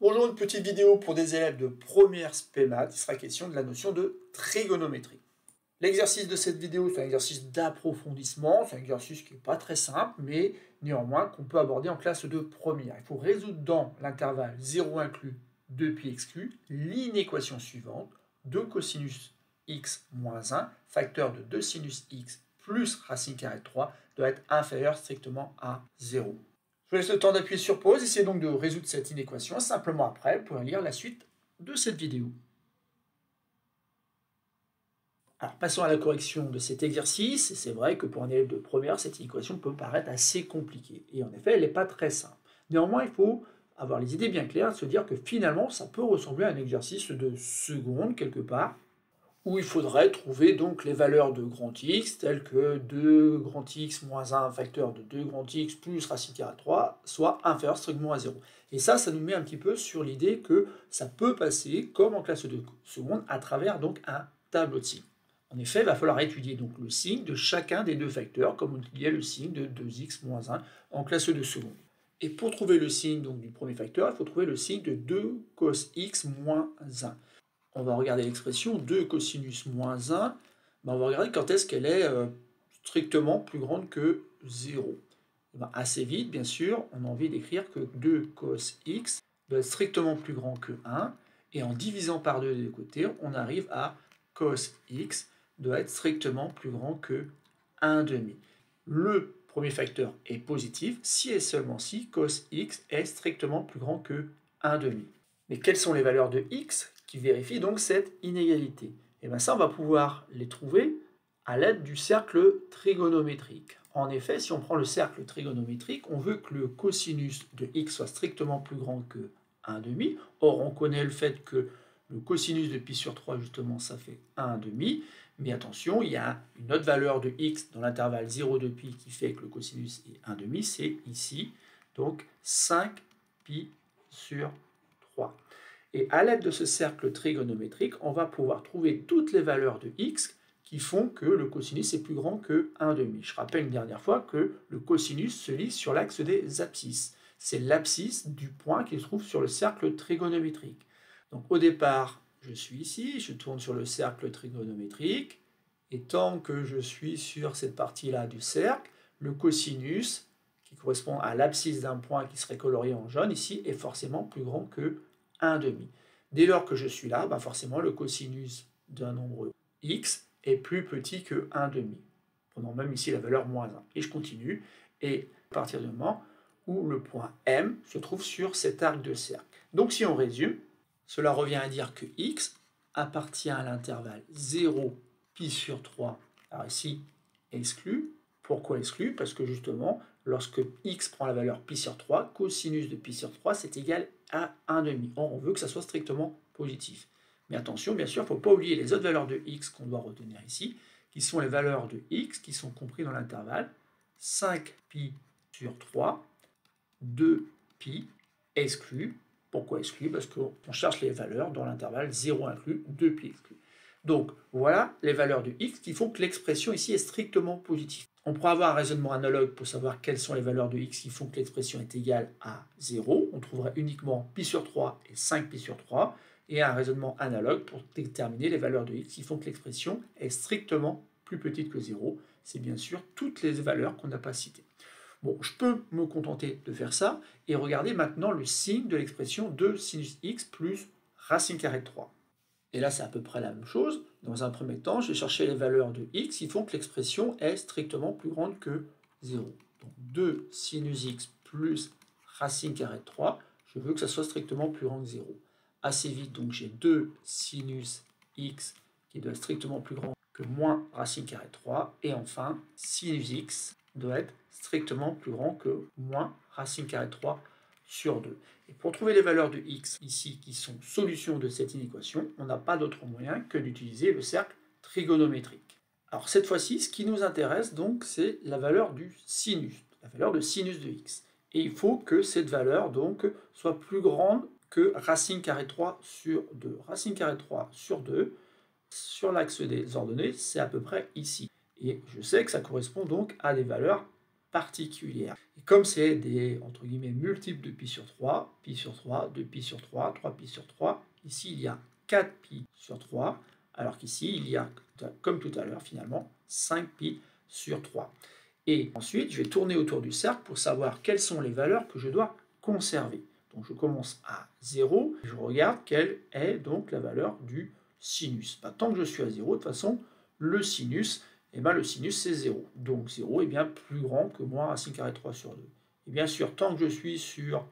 Bonjour, une petite vidéo pour des élèves de première spé maths. Il sera question de la notion de trigonométrie. L'exercice de cette vidéo, c'est un exercice d'approfondissement. C'est un exercice qui n'est pas très simple, mais néanmoins qu'on peut aborder en classe de première. Il faut résoudre dans l'intervalle 0 inclus, 2π exclu, l'inéquation suivante. 2 cosinus x moins 1, facteur de 2 sinus x plus racine carrée de 3, doit être inférieur strictement à 0. Je vous laisse le temps d'appuyer sur pause, essayez donc de résoudre cette inéquation. Simplement après, vous pourrez lire la suite de cette vidéo. Alors passons à la correction de cet exercice. C'est vrai que pour un élève de première, cette inéquation peut paraître assez compliquée. Et en effet, elle n'est pas très simple. Néanmoins, il faut avoir les idées bien claires, se dire que finalement, ça peut ressembler à un exercice de seconde quelque part, où il faudrait trouver donc les valeurs de grand X, telles que 2 grand X moins 1 facteur de 2 grand X plus racine carrée de 3, soit inférieur strictement à 0. Et ça nous met un petit peu sur l'idée que ça peut passer, comme en classe de seconde, à travers donc un tableau de signes. En effet, il va falloir étudier donc le signe de chacun des deux facteurs, comme on étudiait le signe de 2x moins 1 en classe de seconde. Et pour trouver le signe donc, du premier facteur, il faut trouver le signe de 2 cos x moins 1. On va regarder l'expression 2 cosinus moins 1, on va regarder quand est-ce qu'elle est strictement plus grande que 0. Assez vite, bien sûr, on a envie d'écrire que 2 cos x doit être strictement plus grand que 1, et en divisant par 2 des deux côtés, on arrive à cos x doit être strictement plus grand que 1,5. Le premier facteur est positif si et seulement si cos x est strictement plus grand que 1,5. Mais quelles sont les valeurs de x qui vérifient donc cette inégalité? Et bien ça, on va pouvoir les trouver à l'aide du cercle trigonométrique. En effet, si on prend le cercle trigonométrique, on veut que le cosinus de x soit strictement plus grand que 1,5. Or, on connaît le fait que le cosinus de pi sur 3, justement, ça fait 1,5. Mais attention, il y a une autre valeur de x dans l'intervalle 0,2π qui fait que le cosinus est 1,5. C'est ici, donc 5π sur 3. Et à l'aide de ce cercle trigonométrique, on va pouvoir trouver toutes les valeurs de x qui font que le cosinus est plus grand que 1,5. Je rappelle une dernière fois que le cosinus se lit sur l'axe des abscisses. C'est l'abscisse du point qui se trouve sur le cercle trigonométrique. Donc au départ, je suis ici, je tourne sur le cercle trigonométrique, et tant que je suis sur cette partie-là du cercle, le cosinus, qui correspond à l'abscisse d'un point qui serait colorié en jaune ici, est forcément plus grand que 1,5. Dès lors que je suis là, forcément le cosinus d'un nombre x est plus petit que 1,5. Prenons même ici la valeur moins 1. Et je continue, et à partir du moment où le point M se trouve sur cet arc de cercle. Donc si on résume, cela revient à dire que x appartient à l'intervalle 0 pi sur 3, alors ici exclu. Pourquoi exclu? Parce que justement, lorsque x prend la valeur pi sur 3, cosinus de pi sur 3, c'est égal à 1,5. Or, on veut que ça soit strictement positif. Mais attention, bien sûr, il ne faut pas oublier les autres valeurs de x qu'on doit retenir ici, qui sont les valeurs de x qui sont comprises dans l'intervalle 5π sur 3, 2π exclu. Pourquoi exclu? Parce qu'on cherche les valeurs dans l'intervalle 0 inclus, 2π exclu. Donc voilà les valeurs de x qui font que l'expression ici est strictement positive. On pourra avoir un raisonnement analogue pour savoir quelles sont les valeurs de x qui font que l'expression est égale à 0. On trouverait uniquement π sur 3 et 5π sur 3. Et un raisonnement analogue pour déterminer les valeurs de x qui font que l'expression est strictement plus petite que 0. C'est bien sûr toutes les valeurs qu'on n'a pas citées. Bon, je peux me contenter de faire ça et regarder maintenant le signe de l'expression 2 sinus x plus racine carrée de 3. Et là, c'est à peu près la même chose. Dans un premier temps, je vais chercher les valeurs de x qui font que l'expression est strictement plus grande que 0. Donc 2 sinus x plus racine carrée de 3, je veux que ça soit strictement plus grand que 0. Assez vite, donc j'ai 2 sinus x qui doit être strictement plus grand que moins racine carrée de 3. Et enfin, sinus x doit être strictement plus grand que moins racine carrée de 3 sur 2. Et pour trouver les valeurs de x ici qui sont solutions de cette inéquation, on n'a pas d'autre moyen que d'utiliser le cercle trigonométrique. Alors cette fois-ci, ce qui nous intéresse donc, c'est la valeur du sinus, la valeur de sinus de x. Et il faut que cette valeur donc soit plus grande que racine carrée de 3 sur 2. Racine carrée de 3 sur 2, sur l'axe des ordonnées, c'est à peu près ici. Et je sais que ça correspond donc à des valeurs particulière. Et comme c'est des, entre guillemets, multiples de pi sur 3, pi sur 3, 2 pi sur 3, 3 pi sur 3, ici il y a 4 pi sur 3, alors qu'ici il y a, comme tout à l'heure finalement, 5 pi sur 3. Et ensuite, je vais tourner autour du cercle pour savoir quelles sont les valeurs que je dois conserver. Donc je commence à 0, je regarde quelle est donc la valeur du sinus. Tant que je suis à 0, de toute façon, le sinus, le sinus c'est 0. Donc 0 est bien plus grand que moins racine carrée de 3 sur 2. Et bien sûr, tant que je suis sur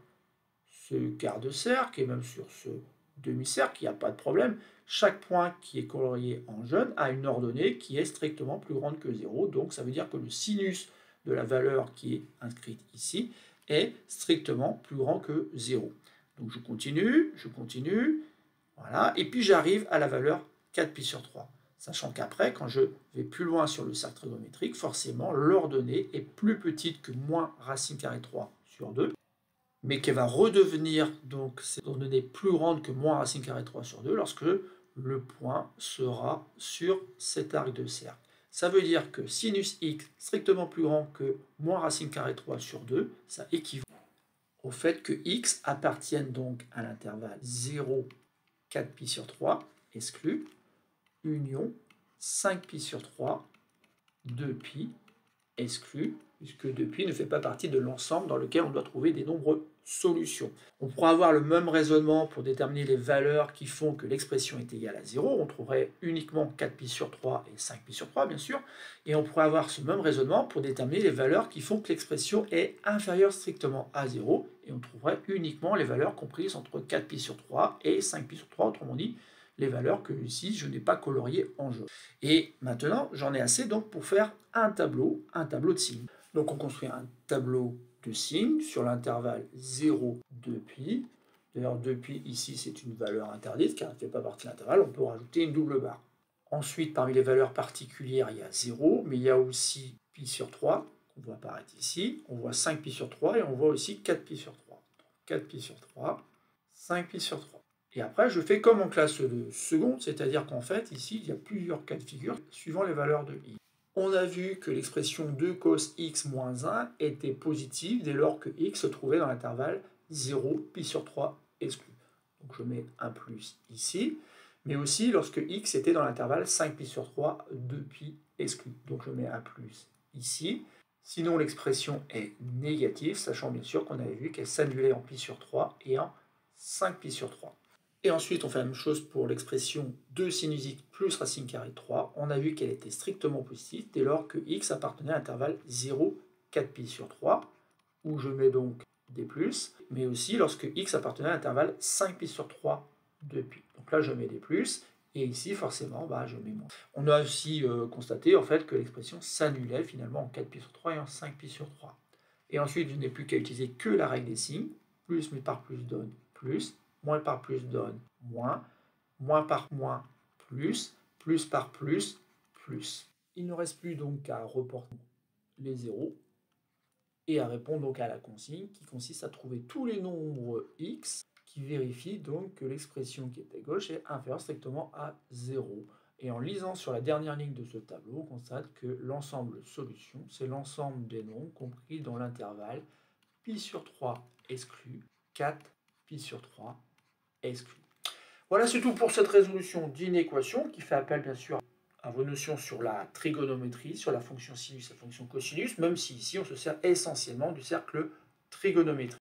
ce quart de cercle, et même sur ce demi-cercle, il n'y a pas de problème. Chaque point qui est colorié en jaune a une ordonnée qui est strictement plus grande que 0. Donc ça veut dire que le sinus de la valeur qui est inscrite ici est strictement plus grand que 0. Donc je continue, voilà, et puis j'arrive à la valeur 4pi sur 3. Sachant qu'après, quand je vais plus loin sur le cercle trigonométrique, forcément, l'ordonnée est plus petite que moins racine carrée 3 sur 2, mais qu'elle va redevenir donc cette ordonnée plus grande que moins racine carrée 3 sur 2 lorsque le point sera sur cet arc de cercle. Ça veut dire que sinus x strictement plus grand que moins racine carrée 3 sur 2, ça équivaut au fait que x appartienne donc à l'intervalle 0, 4pi sur 3, exclu, union 5pi sur 3, 2pi, exclu, puisque 2pi ne fait pas partie de l'ensemble dans lequel on doit trouver des nombres solutions. On pourra avoir le même raisonnement pour déterminer les valeurs qui font que l'expression est égale à 0. On trouverait uniquement 4pi sur 3 et 5pi sur 3, bien sûr. Et on pourrait avoir ce même raisonnement pour déterminer les valeurs qui font que l'expression est inférieure strictement à 0. Et on trouverait uniquement les valeurs comprises entre 4pi sur 3 et 5pi sur 3, autrement dit, les valeurs que ici je n'ai pas coloriées en jaune. Et maintenant, j'en ai assez donc pour faire un tableau de signes. Donc on construit un tableau de signes sur l'intervalle 0, 2pi. D'ailleurs, 2pi ici c'est une valeur interdite car elle ne fait pas partie de l'intervalle, on peut rajouter une double barre. Ensuite, parmi les valeurs particulières, il y a 0, mais il y a aussi pi sur 3, qu'on voit apparaître ici. On voit 5pi sur 3 et on voit aussi 4pi sur 3. 4pi sur 3, 5pi sur 3. Et après, je fais comme en classe de seconde, c'est-à-dire qu'en fait, ici, il y a plusieurs cas de figure suivant les valeurs de i. On a vu que l'expression 2 cos x moins 1 était positive dès lors que x se trouvait dans l'intervalle 0, pi sur 3 exclu. Donc je mets un plus ici, mais aussi lorsque x était dans l'intervalle 5pi sur 3, 2pi exclu. Donc je mets un plus ici. Sinon, l'expression est négative, sachant bien sûr qu'on avait vu qu'elle s'annulait en pi sur 3 et en 5pi sur 3. Et ensuite, on fait la même chose pour l'expression 2 sinus x plus racine carrée de 3. On a vu qu'elle était strictement positive dès lors que x appartenait à l'intervalle 0, 4pi sur 3, où je mets donc des plus, mais aussi lorsque x appartenait à l'intervalle 5pi sur 3, 2pi. Donc là, je mets des plus, et ici, forcément, je mets moins. On a aussi constaté en fait, que l'expression s'annulait finalement en 4pi sur 3 et en 5pi sur 3. Et ensuite, je n'ai plus qu'à utiliser que la règle des signes. Plus mais par plus donne plus. Moins par plus donne moins, moins par moins plus par plus, plus. Il ne reste plus donc qu'à reporter les zéros et à répondre donc à la consigne qui consiste à trouver tous les nombres x qui vérifient donc que l'expression qui est à gauche est inférieure strictement à 0. Et en lisant sur la dernière ligne de ce tableau, on constate que l'ensemble solution, c'est l'ensemble des nombres compris dans l'intervalle pi sur 3 exclu, 4 pi sur 3 exclu. Voilà, c'est tout pour cette résolution d'une équation qui fait appel bien sûr à vos notions sur la trigonométrie, sur la fonction sinus et la fonction cosinus, même si ici on se sert essentiellement du cercle trigonométrique.